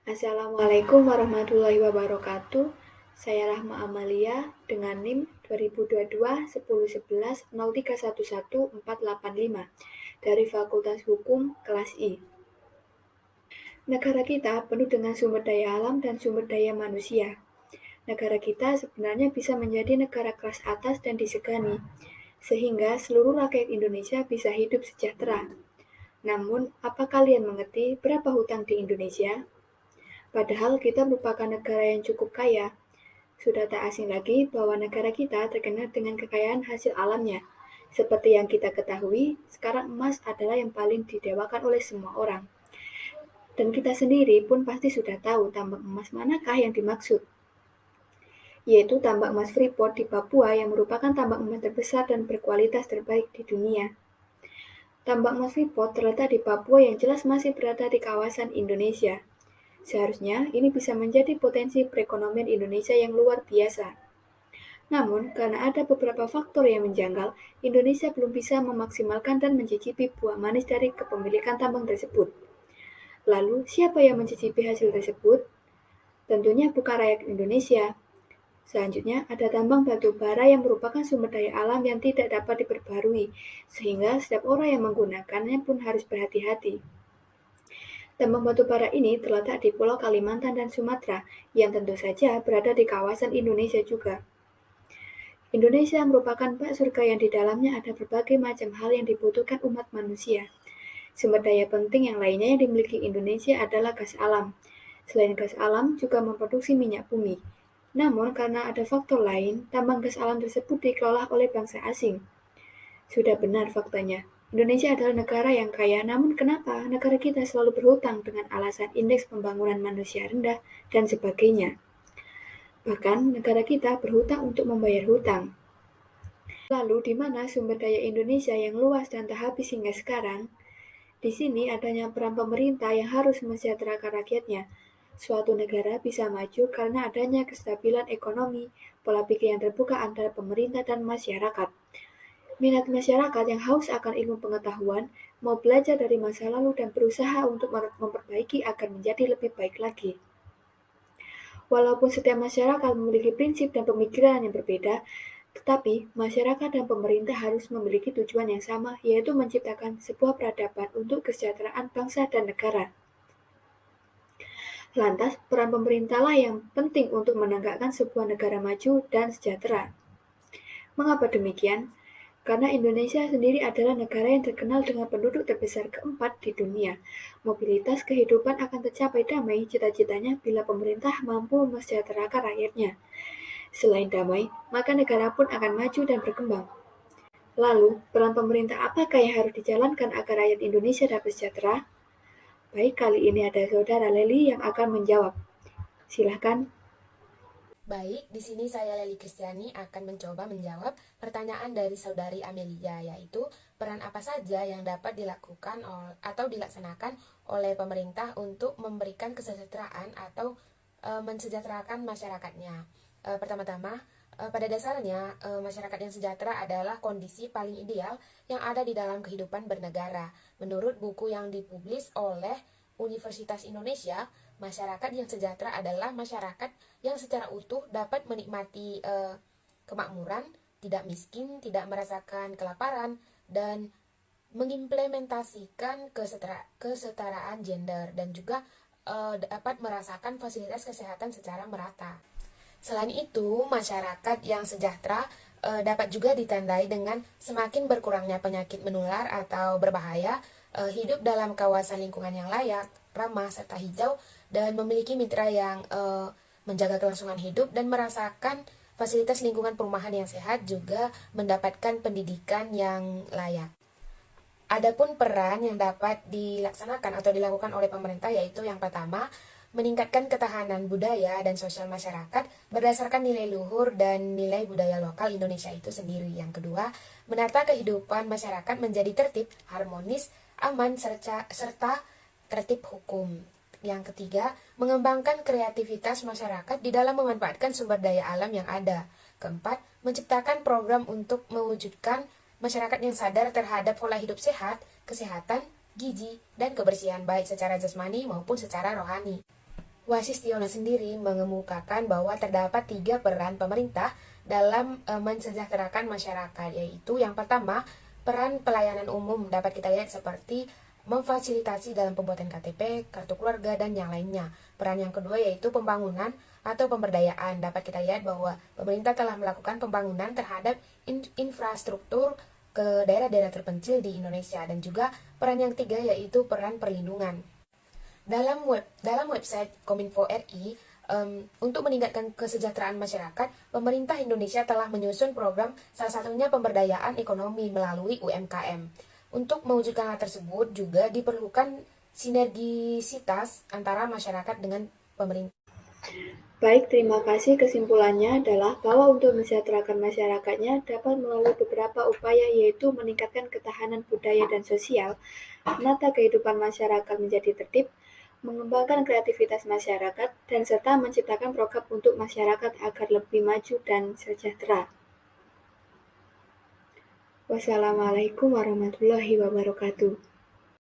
Assalamualaikum warahmatullahi wabarakatuh. Saya Rahma Amalia dengan NIM 2022 10 11 0311 485 dari Fakultas Hukum kelas I. Negara kita penuh dengan sumber daya alam dan sumber daya manusia. Negara kita sebenarnya bisa menjadi negara kelas atas dan disegani, sehingga seluruh rakyat Indonesia bisa hidup sejahtera. Namun, apa kalian mengerti berapa hutang di Indonesia? Padahal kita merupakan negara yang cukup kaya. Sudah tak asing lagi bahwa negara kita terkenal dengan kekayaan hasil alamnya. Seperti yang kita ketahui, sekarang emas adalah yang paling didewakan oleh semua orang. Dan kita sendiri pun pasti sudah tahu tambang emas manakah yang dimaksud, yaitu tambang emas Freeport di Papua yang merupakan tambang emas terbesar dan berkualitas terbaik di dunia. Tambang emas Freeport terletak di Papua yang jelas masih berada di kawasan Indonesia. Seharusnya ini bisa menjadi potensi perekonomian Indonesia yang luar biasa. Namun, karena ada beberapa faktor yang menjanggal, Indonesia belum bisa memaksimalkan dan mencicipi buah manis dari kepemilikan tambang tersebut. Lalu, siapa yang mencicipi hasil tersebut? Tentunya bukan rakyat Indonesia. Selanjutnya, ada tambang batu bara yang merupakan sumber daya alam yang tidak dapat diperbarui, sehingga setiap orang yang menggunakannya pun harus berhati-hati. Tambang batu bara ini terletak di Pulau Kalimantan dan Sumatera, yang tentu saja berada di kawasan Indonesia juga. Indonesia merupakan bak surga yang di dalamnya ada berbagai macam hal yang dibutuhkan umat manusia. Sumber daya penting yang lainnya yang dimiliki Indonesia adalah gas alam. Selain gas alam juga memproduksi minyak bumi. Namun karena ada faktor lain, tambang gas alam tersebut dikelola oleh bangsa asing. Sudah benar faktanya, Indonesia adalah negara yang kaya, namun kenapa negara kita selalu berhutang dengan alasan indeks pembangunan manusia rendah dan sebagainya? Bahkan negara kita berhutang untuk membayar hutang. Lalu di mana sumber daya Indonesia yang luas dan tak habis hingga sekarang? Di sini adanya peran pemerintah yang harus mensejahterakan rakyatnya. Suatu negara bisa maju karena adanya kestabilan ekonomi, pola pikir yang terbuka antara pemerintah dan masyarakat. Minat masyarakat yang haus akan ilmu pengetahuan, mau belajar dari masa lalu dan berusaha untuk memperbaiki agar menjadi lebih baik lagi. Walaupun setiap masyarakat memiliki prinsip dan pemikiran yang berbeda, tetapi masyarakat dan pemerintah harus memiliki tujuan yang sama, yaitu menciptakan sebuah peradaban untuk kesejahteraan bangsa dan negara. Lantas, peran pemerintahlah yang penting untuk menegakkan sebuah negara maju dan sejahtera. Mengapa demikian? Karena Indonesia sendiri adalah negara yang terkenal dengan penduduk terbesar keempat di dunia. Mobilitas kehidupan akan tercapai damai cita-citanya bila pemerintah mampu mensejahterakan rakyatnya. Selain damai, maka negara pun akan maju dan berkembang. Lalu, peran pemerintah apakah yang harus dijalankan agar rakyat Indonesia dapat sejahtera? Baik, kali ini ada Saudara Leli yang akan menjawab. Silahkan. Baik, di sini saya Leli Kristiani akan mencoba menjawab pertanyaan dari Saudari Amelia, yaitu peran apa saja yang dapat dilakukan atau dilaksanakan oleh pemerintah untuk memberikan kesejahteraan atau mensejahterakan masyarakatnya. Pertama-tama, pada dasarnya masyarakat yang sejahtera adalah kondisi paling ideal yang ada di dalam kehidupan bernegara. Menurut buku yang dipublis oleh Universitas Indonesia, masyarakat yang sejahtera adalah masyarakat yang secara utuh dapat menikmati kemakmuran, tidak miskin, tidak merasakan kelaparan, dan mengimplementasikan kesetaraan gender dan juga dapat merasakan fasilitas kesehatan secara merata. Selain itu, masyarakat yang sejahtera dapat juga ditandai dengan semakin berkurangnya penyakit menular atau berbahaya, hidup dalam kawasan lingkungan yang layak, ramah, serta hijau, dan memiliki mitra yang menjaga kelangsungan hidup dan merasakan fasilitas lingkungan perumahan yang sehat, juga mendapatkan pendidikan yang layak. Adapun peran yang dapat dilaksanakan atau dilakukan oleh pemerintah yaitu yang pertama, meningkatkan ketahanan budaya dan sosial masyarakat berdasarkan nilai luhur dan nilai budaya lokal Indonesia itu sendiri. Yang kedua, menata kehidupan masyarakat menjadi tertib, harmonis, aman, serta tertib hukum. Yang ketiga, mengembangkan kreativitas masyarakat di dalam memanfaatkan sumber daya alam yang ada. Keempat, menciptakan program untuk mewujudkan masyarakat yang sadar terhadap pola hidup sehat, kesehatan, gizi, dan kebersihan baik secara jasmani maupun secara rohani. Wasistiono sendiri mengemukakan bahwa terdapat 3 peran pemerintah dalam mensejahterakan masyarakat, yaitu yang pertama, peran pelayanan umum dapat kita lihat seperti memfasilitasi dalam pembuatan KTP, kartu keluarga, dan yang lainnya. Peran yang kedua yaitu pembangunan atau pemberdayaan. Dapat kita lihat bahwa pemerintah telah melakukan pembangunan terhadap infrastruktur ke daerah-daerah terpencil di Indonesia. Dan juga peran yang ketiga yaitu peran perlindungan. Dalam website Kominfo RI, untuk meningkatkan kesejahteraan masyarakat, pemerintah Indonesia telah menyusun program, salah satunya pemberdayaan ekonomi melalui UMKM. Untuk mewujudkan hal tersebut juga diperlukan sinergisitas antara masyarakat dengan pemerintah. Baik, terima kasih. Kesimpulannya adalah bahwa untuk mensejahterakan masyarakatnya dapat melalui beberapa upaya, yaitu meningkatkan ketahanan budaya dan sosial, menata kehidupan masyarakat menjadi tertib, mengembangkan kreativitas masyarakat, dan serta menciptakan program untuk masyarakat agar lebih maju dan sejahtera. Wassalamualaikum warahmatullahi wabarakatuh.